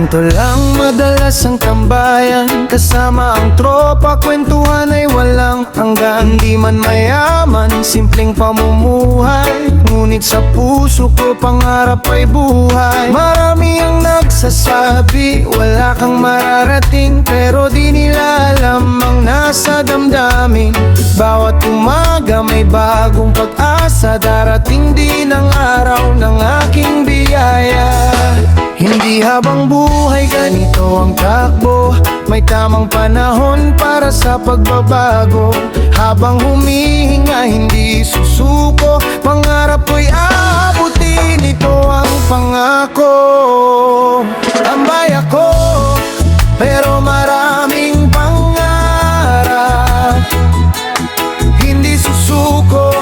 Ganito lang madalas ang tambayan, kasama ang tropa, kwentuhan ay walang hanggan. Di man mayaman, simpleng pamumuhay, ngunit sa puso ko pangarap ay buhay. Marami ang nagsasabi, wala kang mararating, pero di nila alam ang nasa damdamin. Bawat umaga may bagong pag-asa, darating din ang araw ng aking biyaya. Hindi habang buhay ganito ang takbo, may tamang panahon para sa pagbabago. Habang humihinga hindi susuko, pangarap ko'y aabutin, ito ang pangako. Tambay ako, pero maraming pangarap. Hindi susuko,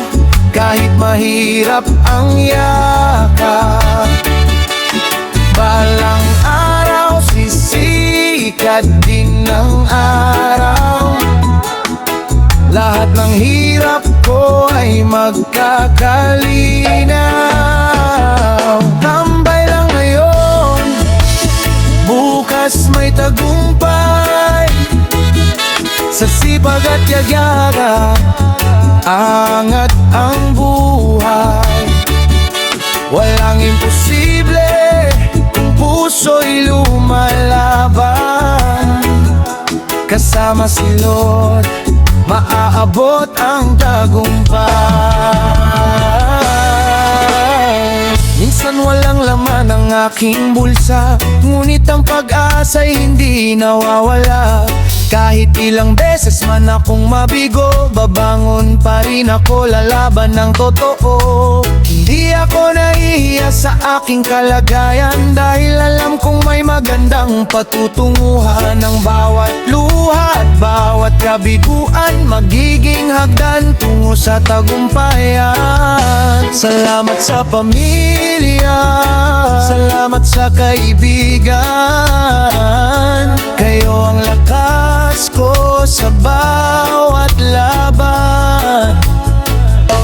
kahit mahirap ang yakap. Balang araw, sisikat din ng araw. Lahat ng hirap ko ay magkakalinaw. Tambay lang ngayon, bukas may tagumpay. Sa sipag at yayaga, angat ang buhay. Walang imposible, puso'y lumalaban. Kasama si Lord, maaabot ang tagumpay. Minsan walang laman ang aking bulsa, ngunit ang pag-asa'y hindi nawawala. Kahit ilang beses man akong mabigo, babangon pa rin ako, lalaban ng totoo. Hindi ako nahihiya sa aking kalagayan, dahil alam kong may magandang patutunguhan. Ang bawat luha at bawat kabiguan, magiging hagdan tungo sa tagumpayan. Salamat sa pamilya, salamat sa kaibigan. Kayo ang lakas ko sa bawat laban.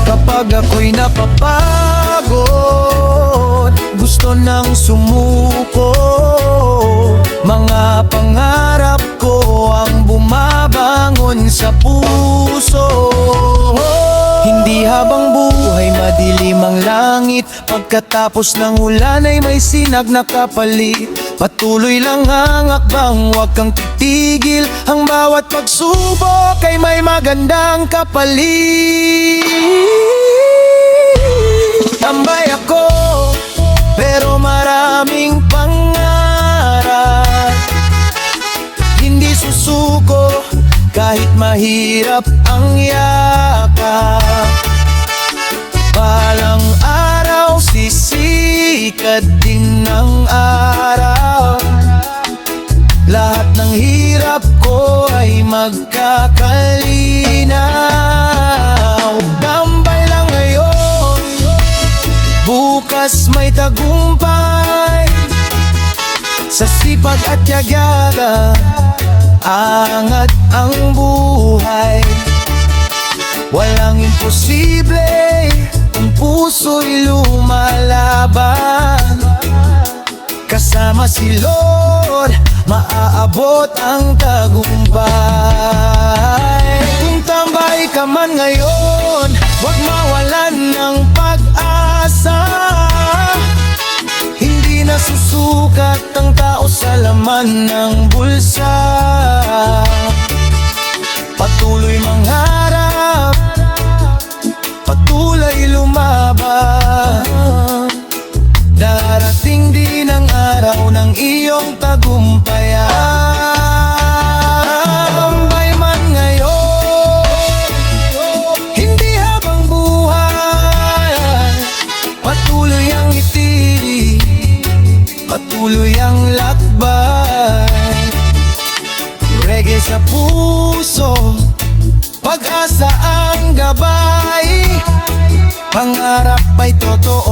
Kapag ako'y napapagod, gusto nang sumuko, mga pangarap ko ang bumabangon sa puso. Hindi habang buhay madilim ang langit, pagkatapos ng ulan ay may sinag na kapalit. Patuloy lang ang akbang, huwag kang titigil, ang bawat pagsubok ay may magandang kapalit. Tambay ako, pero maraming pangarap. Hindi susuko, kahit mahirap ang yakap. Balang araw, sisikat din ng araw. Lahat ng hirap ko ay magkakalinaw. Tambay lang ngayon, bukas may tagumpay. Sa sipag at yayaga, angat ang buhay. Walang imposible, kung puso'y lumalaban. Kasama si Lord, maaabot ang tagumpay. Kung tambay ka man ngayon, huwag mawalan ng pag-asa. Hindi nasusukat ang tao sa laman ng bulsa. Patuloy mangarap, patuloy lumaban. Darating din ang araw ng iyong tagumpayan. Tambay man ngayon, hindi habang buhay, patuloy ang ngiti, patuloy ang lakbay. Reggae sa puso, pag-asa ang gabay, pangarap ay totoo.